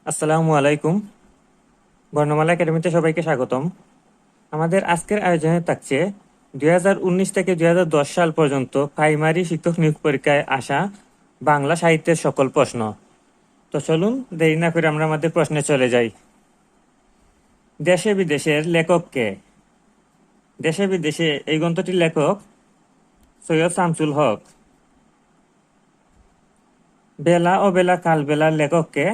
আসসালামু আলাইকুম। বর্ণমালা একাডেমিতে সবাইকে স্বাগতম। আমাদের আজকের আয়োজনে থাকছে 2019 থেকে 2010 সাল পর্যন্ত প্রাইমারি শিক্ষক নিয়োগ পরীক্ষায় আসা বাংলা সাহিত্যের সকল প্রশ্ন। তো চলুন দেরি না করে আমরা আমাদের প্রশ্নে চলে যাই। দেশে বিদেশের লেখক কে? দেশে বিদেশে এই গ্রন্থটির লেখক সৈয়দ শামসুল হক। বেলা ও বেলা কালবেলার লেখক কে?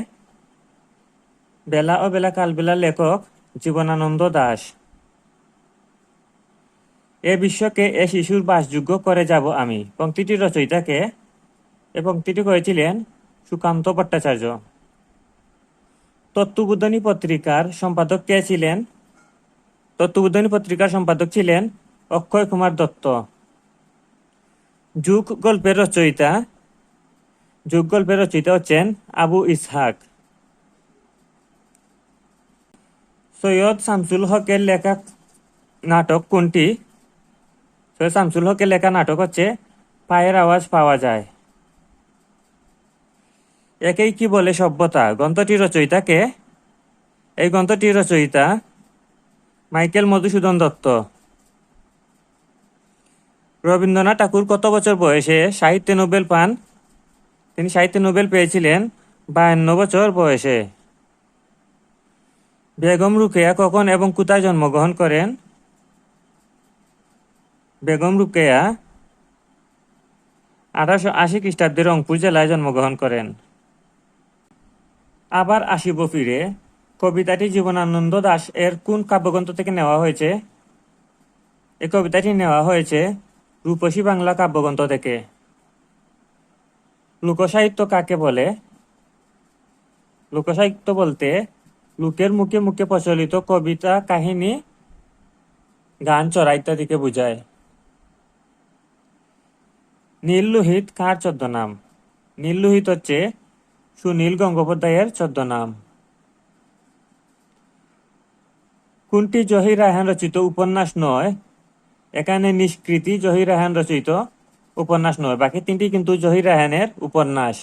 বেলা ও বেলা কালবেলার লেখক জীবনানন্দ দাশ। এ বিশ্বকে এ শিশুর বাসযোগ্য করে যাব আমি পংক্তিটির রচয়িতা কে? এ পংক্তিটি করেছিলেন সুকান্ত ভট্টাচার্য। তত্ত্ববোধিনী পত্রিকার সম্পাদক কে ছিলেন? তত্ত্ববোধিনী পত্রিকার সম্পাদক ছিলেন অক্ষয় কুমার দত্ত। যুগ গল্পের রচয়িতা হচ্ছেন আবু ইসহাক। সৈয়দ শামসুল হকের লেখা নাটক কোনটি? সৈয়দ শামসুল হকের লেখা নাটক হচ্ছে পায়ের আওয়াজ পাওয়া যায়। একেই কি বলে সভ্যতা গ্রন্থটির রচয়িতা কে? এই গ্রন্থটির রচয়িতা মাইকেল মধুসূদন দত্ত। রবীন্দ্রনাথ ঠাকুর কত বছর বয়সে সাহিত্যে নোবেল পান? তিনি সাহিত্যে নোবেল পেয়েছিলেন 52 বছর বয়সে। বেগম রোকেয়া কখন এবং কোথায় জন্মগ্রহণ করেন? বেগম রোকেয়া 1880 খ্রিস্টাব্দে রংপুর জেলায় জন্মগ্রহণ করেন। আবার আসিব ফিরে কবিতাটি জীবনানন্দ দাশ এর কোন কাব্যগ্রন্থ থেকে নেওয়া হয়েছে? এই কবিতাটি নেওয়া হয়েছে রূপসী বাংলা কাব্যগ্রন্থ থেকে। লোকসাহিত্য কাকে বলে? লোকসাহিত্য বলতে লোকের মুখে মুখে প্রচলিত কবিতা, কাহিনী, গান, চড়া ইত্যাদিকে বোঝায়। নীল লোহিত কার ছদ্মনাম? নীল লোহিত হচ্ছে সুনীল গঙ্গোপাধ্যায়ের ছদ্মনাম। কোনটি জহির রায়হান রচিত উপন্যাস নয়? এখানে নিষ্কৃতি জহির রায়হান রচিত উপন্যাস নয়, বাকি তিনটি কিন্তু জহির রায়হানের উপন্যাস।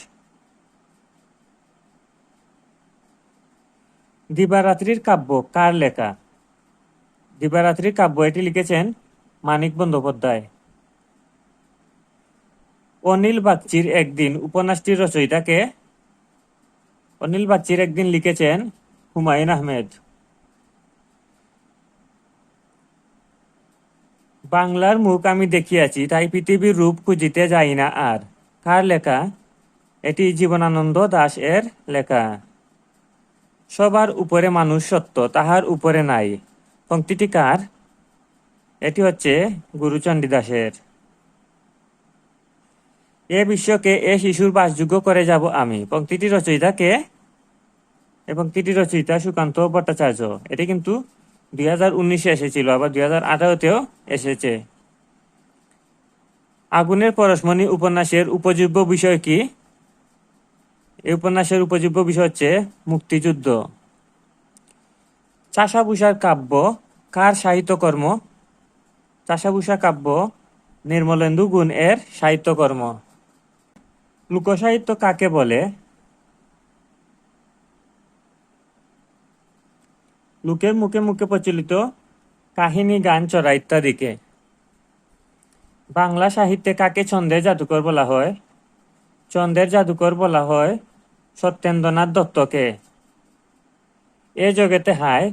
দিবারাত্রির কাব্য কার লেখা? দিবারাত্রির কাব্য এটি লিখেছেন মানিক বন্দ্যোপাধ্যায়। অনিল বাগচির একদিন উপন্যাসটির রচয়িতা কে? অনিল বাগচির একদিন লিখেছেন হুমায়ুন আহমেদ। বাংলার মুখ আমি দেখিয়াছি, তাই পৃথিবীর রূপ খুঁজিতে যাই না আর কার লেখা? এটি জীবনানন্দ দাশ এর লেখা। সবার উপরে মানুষ সত্য, তাহার উপরে নাই পংক্তিটি কার? এটি হচ্ছে গুরুচণ্ডী দাসের। এ বিশ্বকে এ শিশুর বাসযোগ্য করে যাব আমি পংক্তিটি রচয়িতা কে? এবং পংক্তিটি রচয়িতা সুকান্ত ভট্টাচার্য। এটি কিন্তু 2019-এ এসেছিল, আবার 2018-তেও এসেছে। আগুনের পরশমণি উপন্যাসের উপজীব্য বিষয় কি? এই উপন্যাসের উপজীব্য বিষয় হচ্ছে মুক্তিযুদ্ধ। চাষাভূষার কাব্য কার সাহিত্যকর্ম? চাষাভূষা কাব্য নির্মলেন্দু গুণ এর সাহিত্যকর্ম। লোকসাহিত্য কাকে বলে? লোকের মুখে মুখে প্রচলিত কাহিনী, গান, চড়া ইত্যাদিকে। বাংলা সাহিত্যে কাকে ছন্দের জাদুকর বলা হয়? ছন্দের জাদুকর বলা হয় সত্যেন্দ্রনাথ দত্তকে। এ জগতে হায়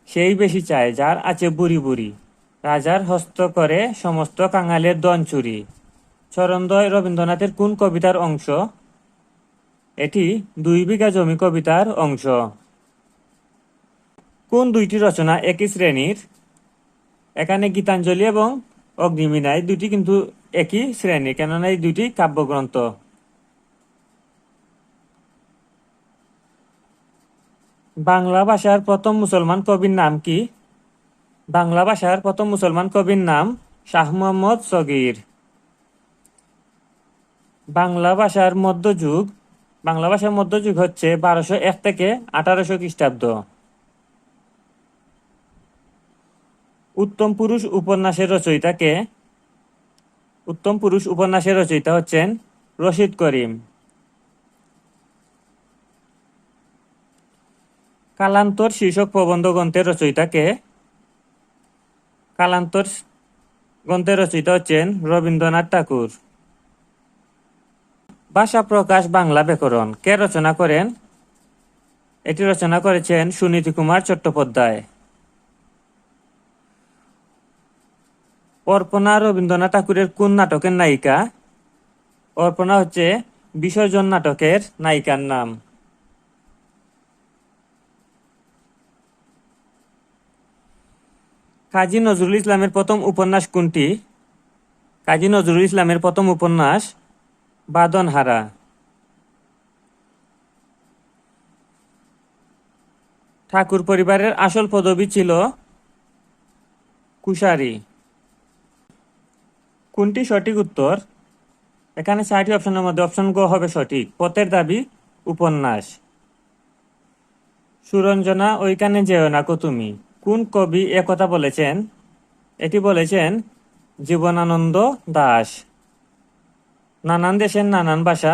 সেই বেশি চায় যার আছে বুড়ি বুড়ি, রাজার হস্ত করে সমস্ত কাঙালের দন চুরি। চরণদ্বয় রবীন্দ্রনাথের কোন কবিতার অংশ? এটি 2 বিঘা জমি কবিতার অংশ। কোন দুইটি রচনা একই শ্রেণীর? এখানে গীতাঞ্জলি এবং অগ্নিবীণা এই দুটি কিন্তু একই শ্রেণীর, কেননা এই দুটি কাব্যগ্রন্থ। বাংলা ভাষার প্রথম মুসলমান কবির নাম কি? বাংলা ভাষার প্রথম মুসলমান কবির নাম শাহ মোহাম্মদ সগীর। বাংলা ভাষার মধ্যযুগ হচ্ছে 1201 থেকে 1800 খ্রিস্টাব্দ। উত্তম পুরুষ উপন্যাসের রচয়িতা কে? উত্তম পুরুষ উপন্যাসের রচয়িতা হচ্ছেন রশিদ করিম। কালান্তর শীর্ষক প্রবন্ধ গ্রন্থের রচয়িতা কে? কালান্তর গ্রন্থের রচয়িতা হচ্ছেন রবীন্দ্রনাথ ঠাকুর। ভাষা প্রকাশ বাংলা ব্যাকরণ কে রচনা করেন? এটি রচনা করেছেন সুনীতি কুমার চট্টোপাধ্যায়। অর্পণা রবীন্দ্রনাথ ঠাকুরের কোন নাটকের নায়িকা? অর্পণা হচ্ছে বিসর্জন নাটকের নায়িকার নাম। কাজী নজরুল ইসলামের প্রথম উপন্যাস কোনটি? কাজী নজরুল ইসলামের প্রথম উপন্যাস বাঁধনহারা। ঠাকুর পরিবারের আসল পদবি ছিল কুশারি। কোনটি সঠিক উত্তর? এখানে 4টি অপশনের মধ্যে অপশন গ হবে সঠিক। পথের দাবি উপন্যাস। সুরঞ্জনা ওইখানে যেও না কো তুমি কোন কবি একথা বলেছেন? এটি বলেছেন জীবনানন্দ দাশ। নানান দেশের নানান ভাষা,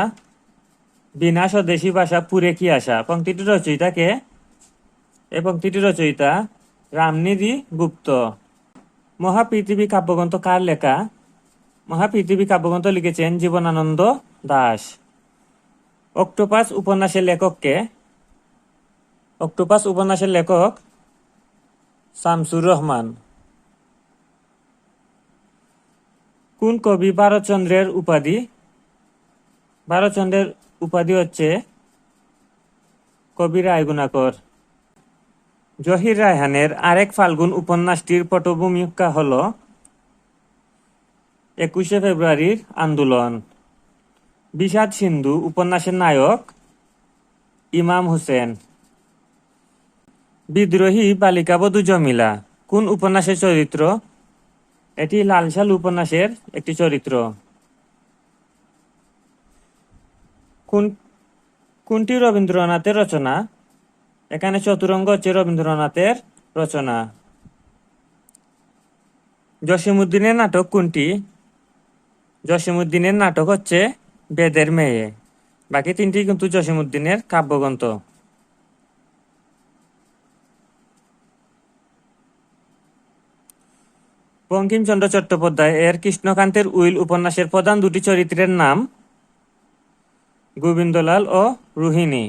বিনা স্বদেশী ভাষা পুরে কি আশা পংক্তিটির রচয়িতা কে? এই পংক্তিটির রচয়িতা রামনিধি গুপ্ত। মহাপৃথিবী কাব্যগ্রন্থ কার লেখা? মহাপৃথিবী কাব্যগ্রন্থ লিখেছেন জীবনানন্দ দাশ। অক্টোপাস উপন্যাসের লেখক কে? অক্টোপাস উপন্যাসের লেখক শামসুর রহমান। কোন কবি ভারতচন্দ্রের উপাধি? ভারতচন্দ্রের উপাধি হচ্ছে কবি রায়গুণাকর। জহির রায়হানের আরেক ফাল্গুন উপন্যাসটির পটভূমিকা হল 21শে ফেব্রুয়ারির আন্দোলন। বিষাদ সিন্ধু উপন্যাসের নায়ক ইমাম হোসেন। বিদ্রোহী বালিকাবধূ জমিলা কোন উপন্যাসের চরিত্র? এটি লালসাল উপন্যাসের একটি চরিত্র। কোনটি রবীন্দ্রনাথের রচনা? এখানে চতুরঙ্গ হচ্ছে রবীন্দ্রনাথের রচনা। জসীমউদ্দিনের নাটক কোনটি? জসীমউদ্দিনের নাটক হচ্ছে বেদের মেয়ে। বাকি 3টি কিন্তু জসীমউদ্দিনের কাব্যগ্রন্থ। বঙ্কিমচন্দ্র চট্টোপাধ্যায় এর কৃষ্ণকান্তের উইল উপন্যাসের প্রধান 2টি চরিত্রের নাম গোবিন্দলাল ও রোহিণী।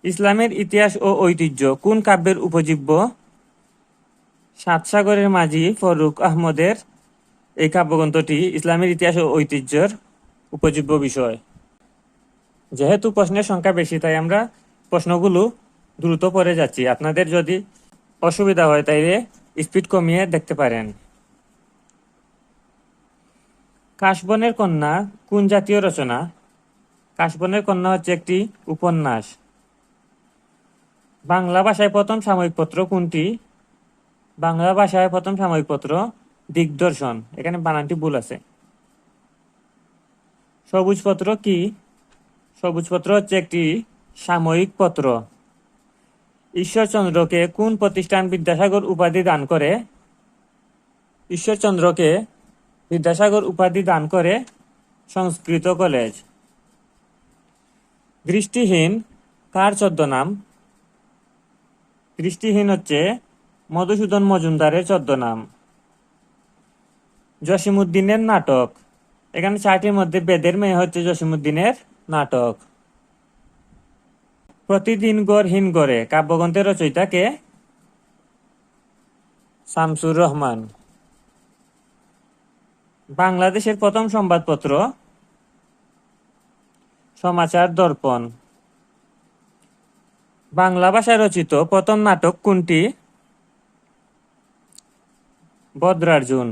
ইসলামের ইতিহাস ও ঐতিহ্য কোন কাব্যের উপজীব্য? সাতসাগরের মাঝি ফরুক আহমদের এই কাব্যগ্রন্থটি ইসলামের ইতিহাস ও ঐতিহ্যের উপজীব্য বিষয়। যেহেতু প্রশ্নের সংখ্যা বেশি তাই আমরা প্রশ্নগুলো দ্রুত পড়ে যাচ্ছি। আপনাদের যদি অসুবিধা হয় তাইলে স্পিড কমিয়ে দেখতে পারেন। কাশবনের কন্যা কোন জাতীয় রচনা? কাশবনের কন্যা হচ্ছে একটি উপন্যাস। বাংলা ভাষায় প্রথম সাময়িক পত্র কোনটি? বাংলা ভাষায় প্রথম সাময়িক পত্র দিগদর্শন। এখানে বানানটি ভুল আছে। সবুজপত্র কি? সবুজপত্র হচ্ছে একটি সাময়িক পত্র। ঈশ্বরচন্দ্রকে কোন প্রতিষ্ঠান বিদ্যাসাগর উপাধি দান করে? ঈশ্বরচন্দ্রকে বিদ্যাসাগর উপাধি দান করে সংস্কৃত কলেজ। দৃষ্টিহীন কার ছদ্মনাম? দৃষ্টিহীন হচ্ছে মধুসূদন মজুমদারের ছদ্মনাম। জসীমউদ্দিনের নাটক। এখানে 4টির মধ্যে বেদের মেয়ে হচ্ছে জসীমউদ্দিনের নাটক। প্রতিদিন গড়হীন গড়ে কাব্যগ্রন্থের রচয়িতা কে? শামসুর রহমান। বাংলাদেশের প্রথম সংবাদপত্র সমাচার দর্পণ। বাংলা ভাষায় রচিত প্রথম নাটক কোনটি? বদ্রার্জুন।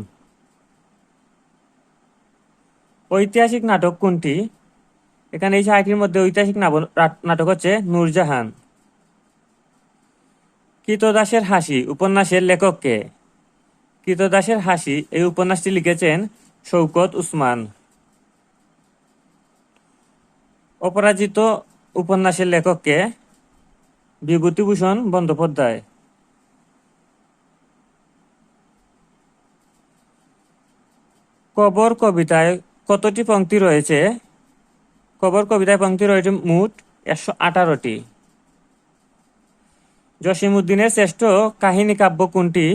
ঐতিহাসিক নাটক কোনটি? এখানে এই 6টির মধ্যে ঐতিহাসিক নাটক হচ্ছে নূরজাহান। কৃতদাসের হাসি উপন্যাসের লেখক কে? কৃতদাসের হাসি এই উপন্যাসটি লিখেছেন শওকত উসমান। অপরাজিত উপন্যাসের লেখক কে? বিভূতিভূষণ বন্দ্যোপাধ্যায়। কবর কবিতায় কতটি পংক্তি রয়েছে? কবর কবিতায় পংক্তি রয়েছে মোট 118টি। জসিমউদ্দিনের শ্রেষ্ঠ কাহিনী কাব্য কোনটি?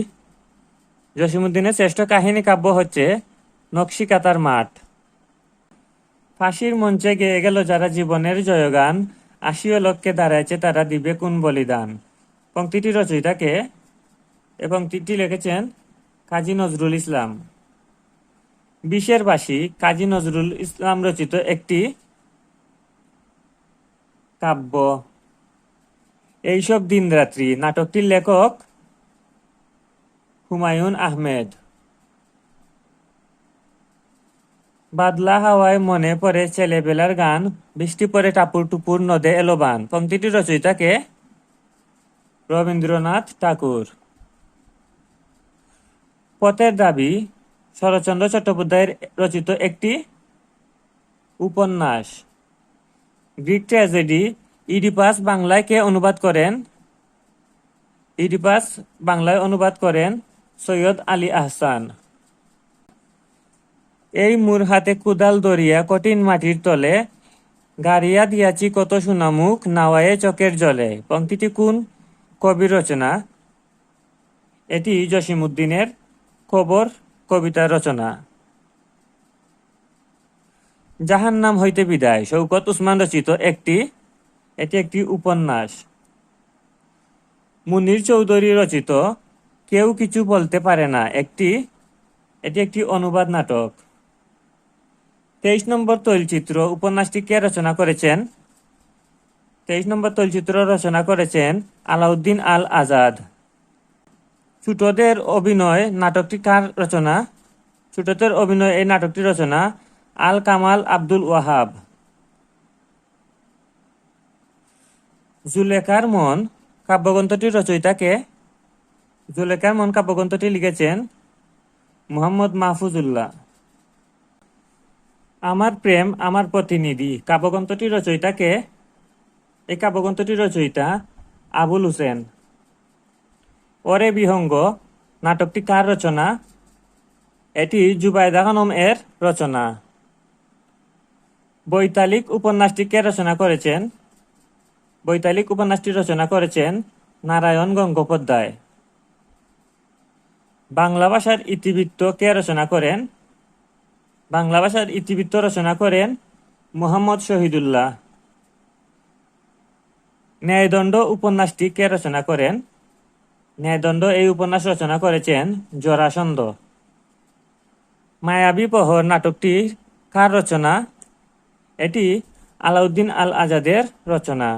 জসিমউদ্দিনের শ্রেষ্ঠ কাহিনী কাব্য হচ্ছে নকশিকাঁথার মাঠ। ফাঁসির মঞ্চে গেয়ে গেল যারা জীবনের জয়গান, আসিও লক্ষ্যে দাঁড়াইছে তারা দিবে কোন বলিদান। পংক্তিটি রচয়িতাকে? এই পংক্তিটি লিখেছেন কাজী নজরুল ইসলাম। বিষের বাঁশি কাজী নজরুল ইসলাম রচিত একটি কাব্য। এইসব দিনরাত্রি নাটকটির লেখক হুমায়ুন আহমেদ। বাদলা হাওয়ায় মনে পড়ে ছেলেবেলার গান, বৃষ্টি পড়ে টাপুর টুপুর নদে এলো বান। পংক্তিটির রচয়িতাকে? রবীন্দ্রনাথ ঠাকুর। পথের দাবি শরৎচন্দ্র চট্টোপাধ্যায়ের রচিত একটি উপন্যাস। গ্রিক ট্র্যাজেডি ইডিপাস বাংলায় কে অনুবাদ করেন? ইডিপাস বাংলায় অনুবাদ করেন সৈয়দ আলী আহসান। এই মোর হাতে কুদাল ধরিয়া কঠিন মাটির তলে, গাড়িয়া দিয়াছি কত সোনামুখ নাওয়ায়ে চোখের জলে। পংক্তিটি কোন কবির রচনা? এটি জসিমউদ্দিনের খবর কবিতার রচনা। জাহান্নাম হইতে বিদায় শওকত ওসমান রচিত এটি একটি উপন্যাস। মুনীর চৌধুরী রচিত কেউ কিছু বলতে পারে না এটি একটি অনুবাদ নাটক। 23 নম্বর তৈলচিত্র উপন্যাসটি কে রচনা করেছেন? 23 নম্বর তৈলচিত্র রচনা করেছেন আলাউদ্দিন আল আজাদ। ছোটদের অভিনয় নাটকটি কার রচনা? ছোটদের অভিনয় এই নাটকটি রচনা আল কামাল আব্দুল ওয়াহাব। জুলেখার মন কাব্যগ্রন্থটির রচয়িতাকে? জুলেখার মন কাব্যগ্রন্থটি লিখেছেন মুহাম্মদ মাহফুজুল্লাহ। আমার প্রেম আমার প্রতিনিধি কাব্যগ্রন্থটির রচয়িতাকে? এই কাব্যগ্রন্থটির রচয়িতা আবুল হোসেন। ওরে বিহঙ্গ নাটকটি কার রচনা? এটি জুবাইদা খানম এর রচনা। বৈতালিক উপন্যাসটি কে রচনা করেছেন? বৈতালিক উপন্যাসটি রচনা করেছেন নারায়ণ গঙ্গোপাধ্যায়। বাংলা ভাষার ইতিবৃত্ত কে রচনা করেন? বাংলা ভাষার ইতিবৃত্ত রচনা করেন মুহাম্মদ শহীদুল্লাহ। ন্যায়দণ্ড উপন্যাসটি কে রচনা করেন? ন্যায়দণ্ড এই উপন্যাস রচনা করেছেন জরাসন্ধ। মায়াবী প্রহর নাটকটি কার রচনা? এটি আলাউদ্দিন আল আজাদের রচনা।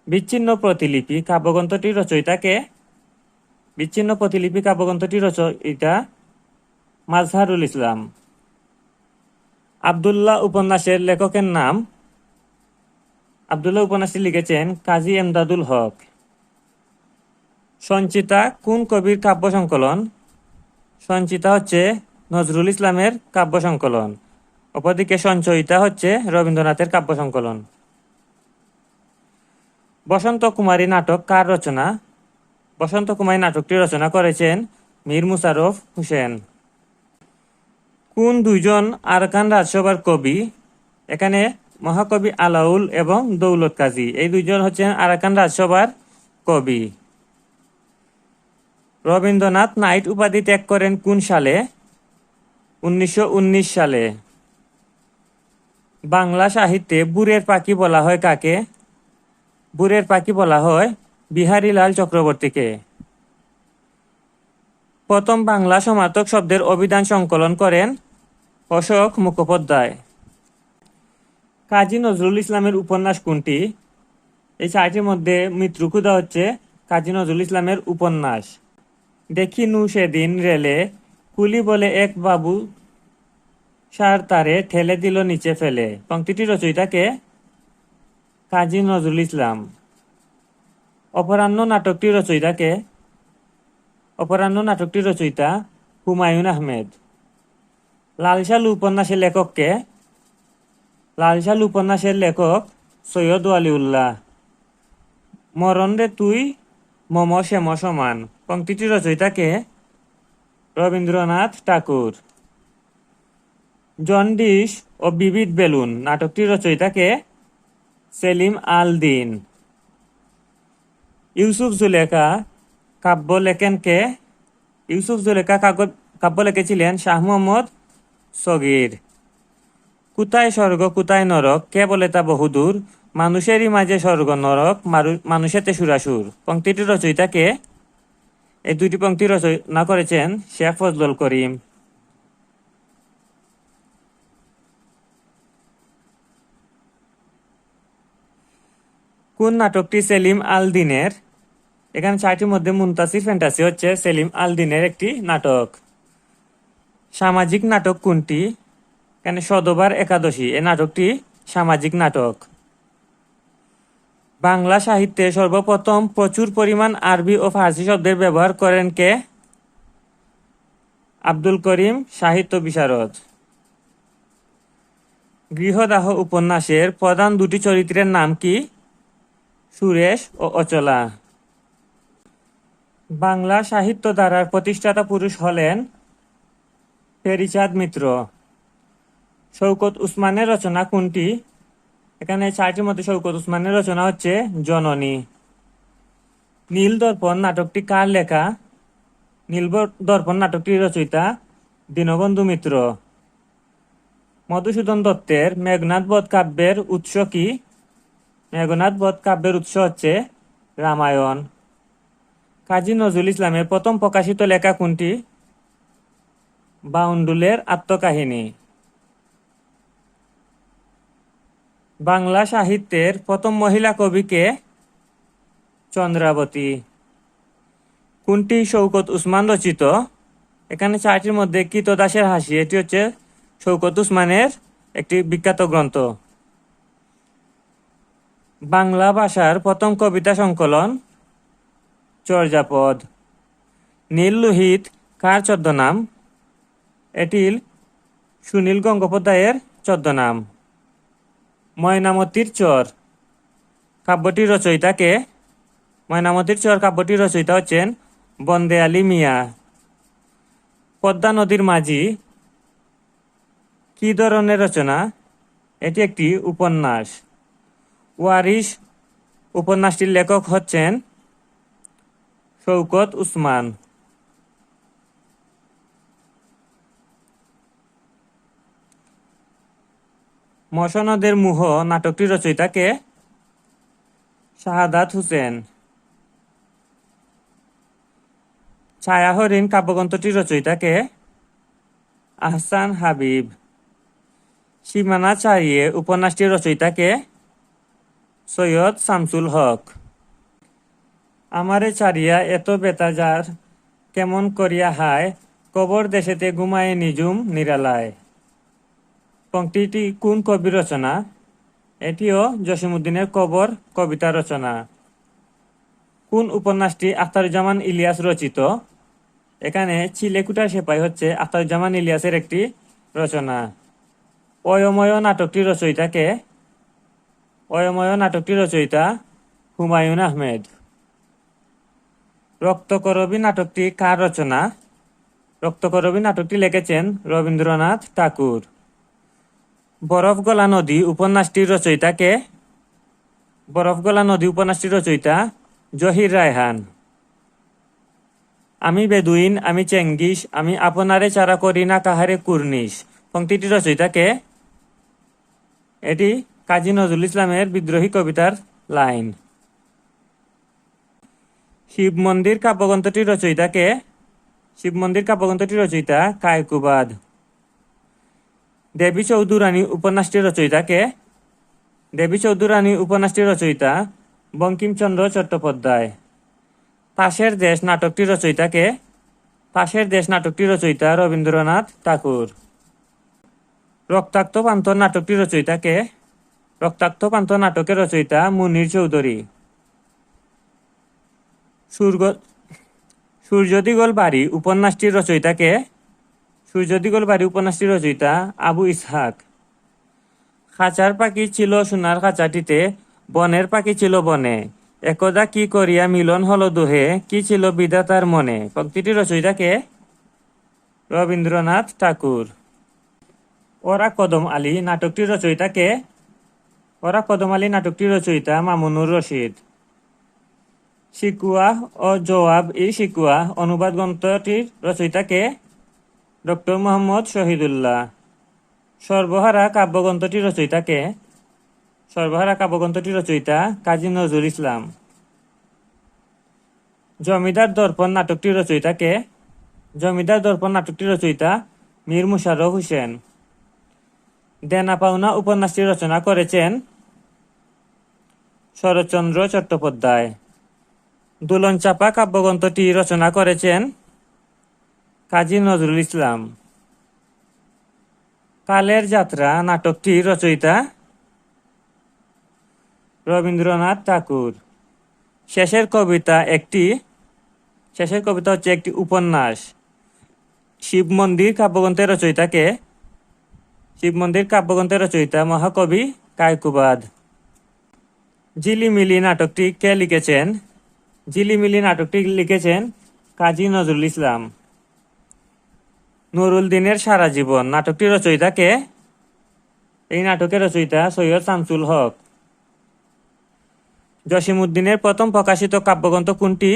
বিচ্ছিন্ন প্রতিলিপি কাব্যগ্রন্থটির রচয়িতাকে? বিচ্ছিন্ন প্রতিলিপি কাব্যগ্রন্থটির রচয়িতা মাজহারুল ইসলাম। আব্দুল্লাহ উপন্যাসের লেখকের নাম? আব্দুল্লাহ উপন্যাসটি লিখেছেন কাজী এমদাদুল হক। সঞ্চিতা কোন কবির কাব্য সংকলন? সঞ্চিতা হচ্ছে নজরুল ইসলামের কাব্য সংকলন। অপরদিকে সঞ্চয়িতা হচ্ছে রবীন্দ্রনাথের কাব্য সংকলন। বসন্ত কুমারী নাটক কার রচনা? বসন্ত কুমারী নাটকটি রচনা করেছেন মীর মুশাররফ হোসেন। কোন দুইজন আরাকান রাজসভার কবি? এখানে মহাকবি আলাউল এবং দৌলত কাজী এই দুইজন হচ্ছেন আরাকান রাজসভার কবি। রবীন্দ্রনাথ নাইট উপাধি ত্যাগ করেন কোন সালে? 1919 সালে। বাংলা সাহিত্যে বুড়ের পাখি বলা হয় কাকে? বুড়ের পাখি বলা হয় বিহারীলাল চক্রবর্তীকে। প্রথম বাংলা সমার্থক শব্দের অভিধান সংকলন করেন অশোক মুখোপাধ্যায়। কাজী নজরুল ইসলামের উপন্যাস কোনটি? এই চারটির মধ্যে মৃত্যুক্ষুধা হচ্ছে কাজী নজরুল ইসলামের উপন্যাস। দেখিনু সেদিন রেলে কুলি বলে এক বাবু সার তারে ঠেলে দিল নিচে ফেলে। পংক্তিটির রচয়িতাকে? কাজী নজরুল ইসলাম। অপরাহ্ন নাটকটির রচয়িতাকে? অপরাহ্ন নাটকটির রচয়িতা হুমায়ুন আহমেদ। লালসালু উপন্যাসের লেখককে? লালসালু উপন্যাসের লেখক সৈয়দ ওয়ালিউল্লাহ। মরণ রে তুই মম শ্যাম সমান পংক্তিটির রচয়িতাকে? রবীন্দ্রনাথ ঠাকুর। জন্ডিস ও বিবিধ বেলুন নাটকটির রচয়িতাকে? সেলিম আল দিন। ইউসুফ জুলেখা কাব্য লেখেন কে? ইউসুফ জুলেখা কাব্য লিখেছিলেন শাহ মোহাম্মদ সগীর। কোথায় স্বর্গ কোথায় নরক, কে বলে তা বহুদূর, মানুষেরই মাঝে স্বর্গ নরক, মানুষেতে সুরাসুর। পংক্তিটির রচয়িতা কে? এই দুইটি পংক্তি রচনা করেছেন শেখ ফজলুল করিম। কোন নাটকটি সেলিম আল দিনের? এখানে চারটির মধ্যে মুনতাসির ফ্যান্টাসি হচ্ছে সেলিম আল দিনের একটি নাটক। সামাজিক নাটক কোনটি? এখানে সধবার একাদশী এই নাটকটি সামাজিক নাটক। বাংলা সাহিত্যে সর্বপ্রথম প্রচুর পরিমাণ আরবি ও ফার্সি শব্দের ব্যবহার করেন কে? আব্দুল করিম সাহিত্য বিশারদ। গৃহদাহ উপন্যাসের প্রধান দুটি চরিত্রের নাম কি? সুরেশ ও অচলা। বাংলা সাহিত্য ধারার প্রতিষ্ঠাতা পুরুষ হলেন ফেরিচাঁদ মিত্র। শওকত উসমানের রচনা কোনটি? এখানে চারটির মধ্যে শওকত উসমানের রচনা হচ্ছে জননী। নীল দর্পণ নাটকটি কার লেখা? নীল দর্পণ নাটকটির রচয়িতা দীনবন্ধু মিত্র। মধুসূদন দত্তের মেঘনাদ বধ কাব্যের উৎস কি? মেঘনাদ বধ কাব্যের উৎস হচ্ছে রামায়ণ। কাজী নজরুল ইসলামের প্রথম প্রকাশিত লেখা কোনটি? বাউন্ডুলের আত্মকাহিনী। বাংলা সাহিত্যের প্রথম মহিলা কবি কে? চন্দ্রাবতী। কোনটি শওকত উসমান রচিত? এখানে চারটির মধ্যে কৃতদাসের হাসি এটি হচ্ছে শওকত উসমানের একটি বিখ্যাত গ্রন্থ। বাংলা ভাষার প্রথম কবিতা সংকলন চর্যাপদ। নীল লোহিত কার ছদ্মনাম? এটি সুনীল গঙ্গোপাধ্যায়ের ছদ্মনাম। ময়নামতির চর কাব্যটির রচয়িতা কে? ময়নামতির চর কাব্যটির রচয়িতা হচ্ছেন বন্দে আলী মিয়া। পদ্মা নদীর মাঝি কি ধরনের রচনা? এটি একটি উপন্যাস। ওয়ারিশ উপন্যাসটির লেখক হচ্ছেন শওকত উসমান। মসনদের মুহ নাটকটির রচয়িতা কে? শাহাদাত হোসেন। ছায়া হরিণ কাব্যগ্রন্থটির রচয়িতা কে? আহসান হাবিব। সীমানা ছাড়িয়ে উপন্যাসটির রচয়িতা কে? সৈয়দ শামসুল হক। আমারে ছাড়িয়া এত বেতা যার, কেমন করিয়া হায়, কবর দেশেতে ঘুমায় নিজুম নিরালায়। পংক্তিটি কোন কবির রচনা? এটিও জসিমউদ্দিনের কবর কবিতা রচনা। কোন উপন্যাসটি আখতারুজ্জামান ইলিয়াস রচিত? এখানে চিলেকুটার সেপাই হচ্ছে আখতারুজ্জামান ইলিয়াসের একটি রচনা। অয়ময় নাটকটির রচয়িতা কে? অয়ময় নাটকটির রচয়িতা হুমায়ুন আহমেদ। রক্তকরবী নাটকটি কার রচনা? রক্তকরবী নাটকটি লিখেছেন রবীন্দ্রনাথ ঠাকুর। বরফ গলা নদী উপন্যাসটির রচয়িতা কে? বরফ গলা নদী উপন্যাসটির রচয়িতা জহির রায়হান। আমি বেদুইন আমি চেঙ্গিস আমি আপনারে চারা করি না কাহারে কুর্নিশ পংক্তিটির রচয়িতা কে? এটি কাজী নজরুল ইসলামের বিদ্রোহী কবিতার লাইন। শিব মন্দির কাব্যগ্রন্থটির রচয়িতা কে? শিব মন্দির কাব্যগ্রন্থটির রচয়িতা কায়কুবাদ। দেবী চৌধুরানী উপন্যাসটির রচয়িতা কে? দেবী চৌধুরানী উপন্যাসটির রচয়িতা বঙ্কিমচন্দ্র চট্টোপাধ্যায়। পাশের দেশ নাটকটির রচয়িতা কে? পাশের দেশ নাটকটির রচয়িতা রবীন্দ্রনাথ ঠাকুর। রক্তাক্ত পান্থর নাটকটির রচয়িতা কে? রক্তাক্ত পান্থ নাটকের রচয়িতা মুনির চৌধুরী। সূর্যদিগল বাড়ি উপন্যাসটির রচয়িতা কে? সূর্যদিগল বাড়ি উপন্যাসটির রচয়িতা আবু ইসহাক। খাঁচার পাখি ছিল সোনার খাঁচাটিতে, বনের পাখি ছিল বনে, একদা কি করিয়া মিলন হলো দুহে, কি ছিল বিধাতার মনে পংক্তিটির রচয়িতা কে? রবীন্দ্রনাথ ঠাকুর। ওরা কদম আলী নাটকটির রচয়িতা কে? ওরা কদমালী নাটকটির রচয়িতা মামুনুর রশিদ। শিকুয়া ও জওয়াব শিকুয়া অনুবাদ গ্রন্থটির রচয়িতা কে? ডক্টর মোহাম্মদ শহীদুল্লাহ। সর্বহারা কাব্যগ্রন্থটির রচয়িতা কে? সর্বহারা কাব্যগ্রন্থটির রচয়িতা কাজী নজরুল ইসলাম। জমিদার দর্পণ নাটকটির রচয়িতা কে? জমিদার দর্পণ নাটকটির রচয়িতা মীর মুশাররফ হোসেন। দেনা পাওনা উপন্যাসটি রচনা করেছেন শরৎচন্দ্র চট্টোপাধ্যায়। দুলন চাপা কাব্যগ্রন্থটি রচনা করেছেন কাজী নজরুল ইসলাম। কালের যাত্রা নাটকটির রচয়িতা রবীন্দ্রনাথ ঠাকুর। শেষের কবিতা হচ্ছে একটি উপন্যাস। শিব মন্দির কাব্যগ্রন্থের রচয়িতা কে? শিব মন্দির কাব্যগ্রন্থের রচয়িতা মহাকবি কায়কুবাদ। ঝিলিমিলি নাটকটি কে লিখেছেন? ঝিলিমিলি নাটকটি লিখেছেন কাজী নজরুল ইসলাম। নুরুল দিনের সারা জীবন নাটকটির রচয়িতা কে? এই নাটকের রচয়িতা সৈয়দ শামসুল হক। জসিমউদ্দিনের প্রথম প্রকাশিত কাব্যগ্রন্থ কোনটি?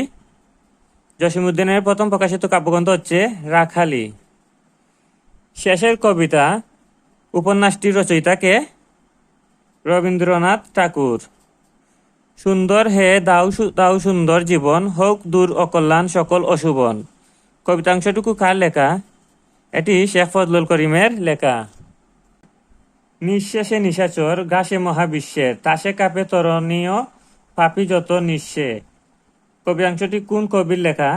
জসিমউদ্দিনের প্রথম প্রকাশিত কাব্যগ্রন্থ হচ্ছে রাখালি। শেষের কবিতা উপন্যাসটির রচয়িতা কে? রবীন্দ্রনাথ ঠাকুর। সুন্দর হে দাও সুন্দর জীবন, হোক দূর অকল্যাণ সকল অশুভন কবিতাংশটুকু কার লেখা? এটি শেখ ফজলুল করিমের লেখা। নিঃশেষে নিশাচর ঘাসে মহাবিশ্বের, তাসে কাপে তরণীয় পাপি যত নিঃশে কবিতাংশটি কোন কবির লেখা?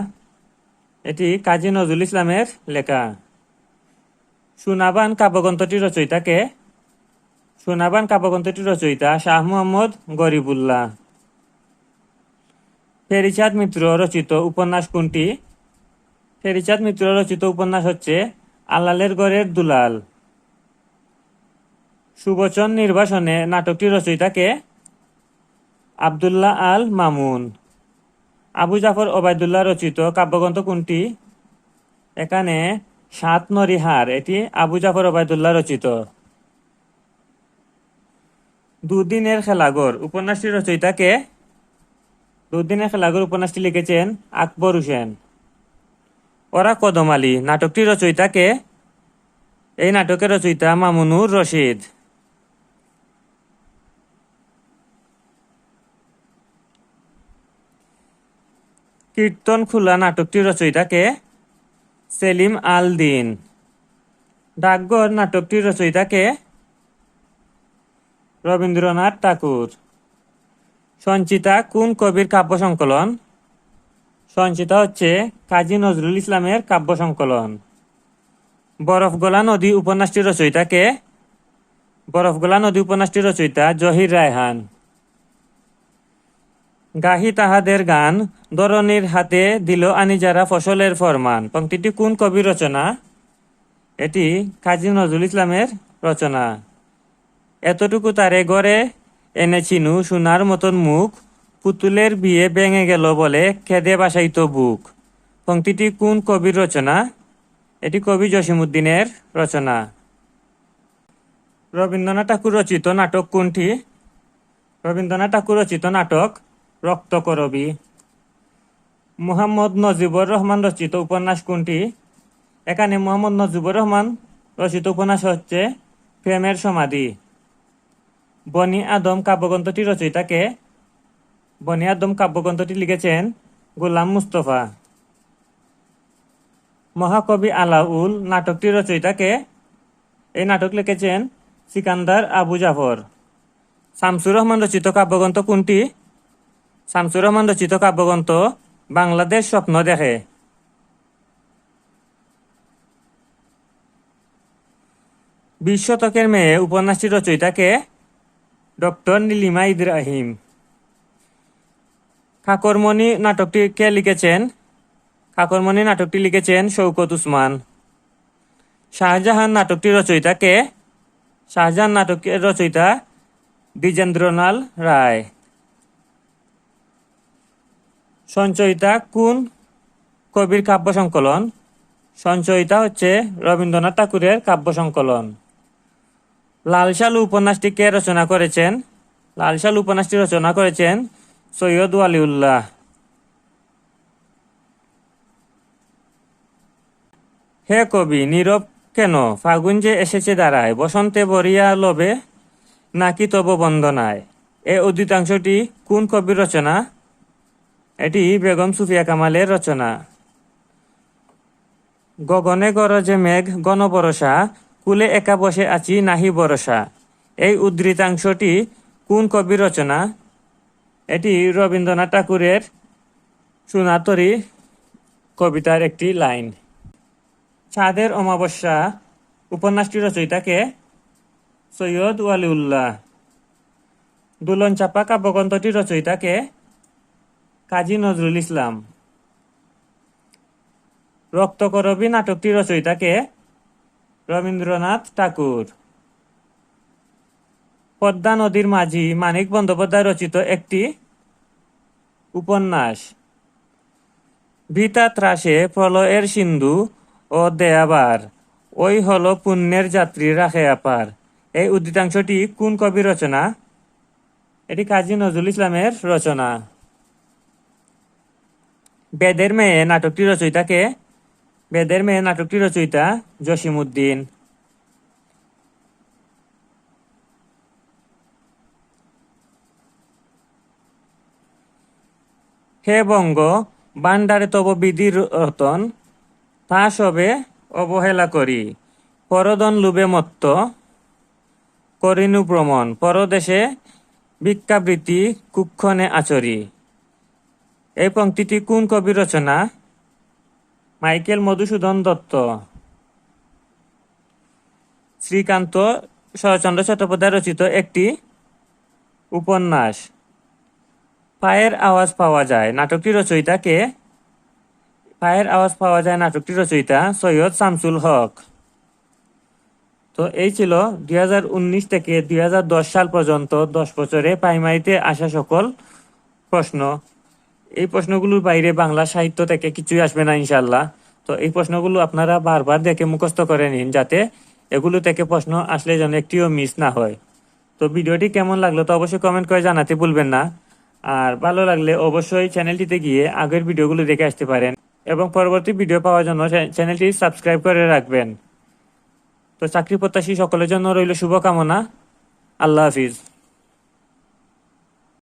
এটি কাজী নজরুল ইসলামের লেখা। সুনাবান কাব্যগ্রন্থটির রচয়িতা কে? সুনাবান কাব্যগ্রন্থটির রচয়িতা শাহ মোহাম্মদ গরিবুল্লাহ। ফেরিচাঁদ মিত্র রচিত উপন্যাস কোনটি? ফেরিচাঁদ মিত্র রচিত উপন্যাস হচ্ছে আলালের ঘরের দুলাল। সুবচন নির্বাসনে নাটকটির রচয়িতা কে? আব্দুল্লাহ আল মামুন। আবু জাফর ওবায়দুল্লাহ রচিত কাব্যগ্রন্থ কোনটি? এখানে সাত নরিহার, এটি আবু জাফর ওবায়দুল্লাহ রচিত। দুদিনের খেলাঘর উপন্যাসটির রচয়িতা কে? দুদিনের খেলাঘর উপন্যাসটি লিখেছেন আকবর হোসেন। ওরা কদমালী নাটকটির রচয়িতা কে? এই নাটকের রচয়িতা মামুনুর রশিদ। কীর্তন খোলা নাটকটির রচয়িতা কে? সেলিম আল দিন। ডাকঘর নাটকটির রচয়িতা কে? রবীন্দ্রনাথ ঠাকুর। সঞ্চিতা কোন কবির কাব্য সংকলন? সঞ্চিতা হচ্ছে কাজী নজরুল ইসলামের কাব্য সংকলন। বরফগলা নদী উপন্যাসটির রচয়িতা কে? বরফগলা নদী উপন্যাসটির রচয়িতা জহির রায়হান। গাহি তাহাদের গান, ধরণীর হাতে দিল আনি যারা ফসলের ফরমান পংক্তিটি কোন কবির রচনা? এটি কাজী নজরুল ইসলামের রচনা। এতটুকু তারে গড়ে এনেছিনু সোনার মতন মুখ, পুতুলের বিয়ে ভেঙে গেল বলে খেদে বাসাইত বুক পংক্তিটি কোন কবির রচনা? এটি কবি জসিমউদ্দিনের রচনা। রবীন্দ্রনাথ ঠাকুর রচিত নাটক কোনটি? রবীন্দ্রনাথ ঠাকুর রচিত নাটক রক্তকরবী। মুহাম্মদ নজিবুর রহমান রচিত উপন্যাস কোনটি? এখানে মুহাম্মদ নজিবুর রহমান রচিত উপন্যাস হচ্ছে প্রেমের সমাধি। বনি আদম কাব্যগ্রন্থটি রচয়িতা কে? বনি আদম কাব্যগ্রন্থটি লিখেছেন গোলাম মুস্তফা। মহাকবি আলাউল নাটকটির রচয়িতা কে? এই নাটক লিখেছেন সিকান্দার আবু জাফর। শামসুর রহমান রচিত কাব্যগ্রন্থ কোনটি? শামসুর রহমান রচিত কাব্যগ্রন্থ বাংলাদেশ স্বপ্ন দেখে। বিশ শতকের মেয়ে উপন্যাসটির রচয়িতা কে? ডক্টর নীলিমা ইব্রাহিম। কাকরমণি নাটকটি কে লিখেছেন? কাকরমণি নাটকটি লিখেছেন শওকত উসমান। শাহজাহান নাটকটির রচয়িতা কে? শাহজাহান নাটকের রচয়িতা দ্বিজেন্দ্রলাল রায়। সঞ্চয়িতা কোন কবির কাব্য সংকলন? সঞ্চয়িতা হচ্ছে রবীন্দ্রনাথ ঠাকুরের কাব্য সংকলন। লাল সালু উপন্যাসটি কে রচনা করেছেন? লালসাল উপন্যাসটি রচনা করেছেন সৈয়দ ওয়ালিউল্লাহ। হে কবি, নীরব কেন? ফাগুন যে এসেছে দাঁড়ায়, বসন্তে ভরিয়া লবে নাকি তব বন্দনায়। এই উদ্ধৃতাংশটি কোন কবির রচনা? এটি বেগম সুফিয়া কামালের রচনা। গগনে গরজে মেঘ গণ বরষা, কুলে একা বসে আছি নাহি বরষা। এই উদ্ধৃতাংশটি কোন কবির রচনা? এটি রবীন্দ্রনাথ ঠাকুরের সোনাতরী কবিতার একটি লাইন। চাঁদের অমাবস্যা উপন্যাসটি রচয়িতাকে? সৈয়দ ওয়ালিউল্লাহ। দুলন চাপা কাব্যগ্রন্থটি রচয়িতাকে? কাজী নজরুল ইসলাম। রক্তকরবী নাটকটি রচয়িতাকে? রবীন্দ্রনাথ ঠাকুর। পদ্মা নদীর মাঝি মানিক বন্দ্যোপাধ্যায় রচিত একটি উপন্যাস। ভিতা ত্রাসে প্রলয়ের সিন্ধু ও দেয়াবার, ওই হলো পুণ্যের যাত্রী রাখে আপার। এই উদ্ধৃতাংশটি কোন কবির রচনা? এটি কাজী নজরুল ইসলামের রচনা। বেদের মেয়ে নাটকটি রচয়িতাকে? বেদের মেয়ে নাটকটি রচয়িতা জসিমউদ্দিন। হে বঙ্গ, ভাণ্ডারে তব বিধির রতন, তা সবে অবহেলা করি। পরদন লুবে মত্ত করিনু ভ্রমণ, পরদেশে ভিক্ষাবৃত্তি কুক্ষণে আচরি। এই পংক্তিটি কোন কবির রচনা? মাইকেল মধুসূদন দত্ত। শ্রীকান্ত শরৎচন্দ্র চট্টোপাধ্যায় রচিত একটি উপন্যাস। পায়ের আওয়াজ পাওয়া যায় নাটকটি রচয়িতাকে? পায়ের আওয়াজ পাওয়া যায় নাটকটি রচয়িতা সৈয়দ শামসুল হক। তো এই ছিল 2019 থেকে 2010 সাল পর্যন্ত 10 বছরে প্রাইমারিতে আসা সকল প্রশ্ন। এই প্রশ্নগুলোর বাইরে বাংলা সাহিত্য থেকে কিছুই আসবে না ইনশাল্লাহ। তো এই প্রশ্নগুলো আপনারা বারবার দেখে মুখস্থ করে নিন, যাতে এগুলো থেকে প্রশ্ন আসলে যেন একটিও মিস না হয়। তো ভিডিওটি কেমন লাগলো তো অবশ্যই কমেন্ট করে জানাতে ভুলবেন না। আর ভালো লাগলে অবশ্যই চ্যানেলটিতে গিয়ে আগের ভিডিওগুলো দেখে আসতে পারেন এবং পরবর্তী ভিডিও পাওয়ার জন্য চ্যানেলটি সাবস্ক্রাইব করে রাখবেন। তো চাকরি প্রত্যাশী সকলের জন্য রইল শুভকামনা। আল্লাহ হাফিজ।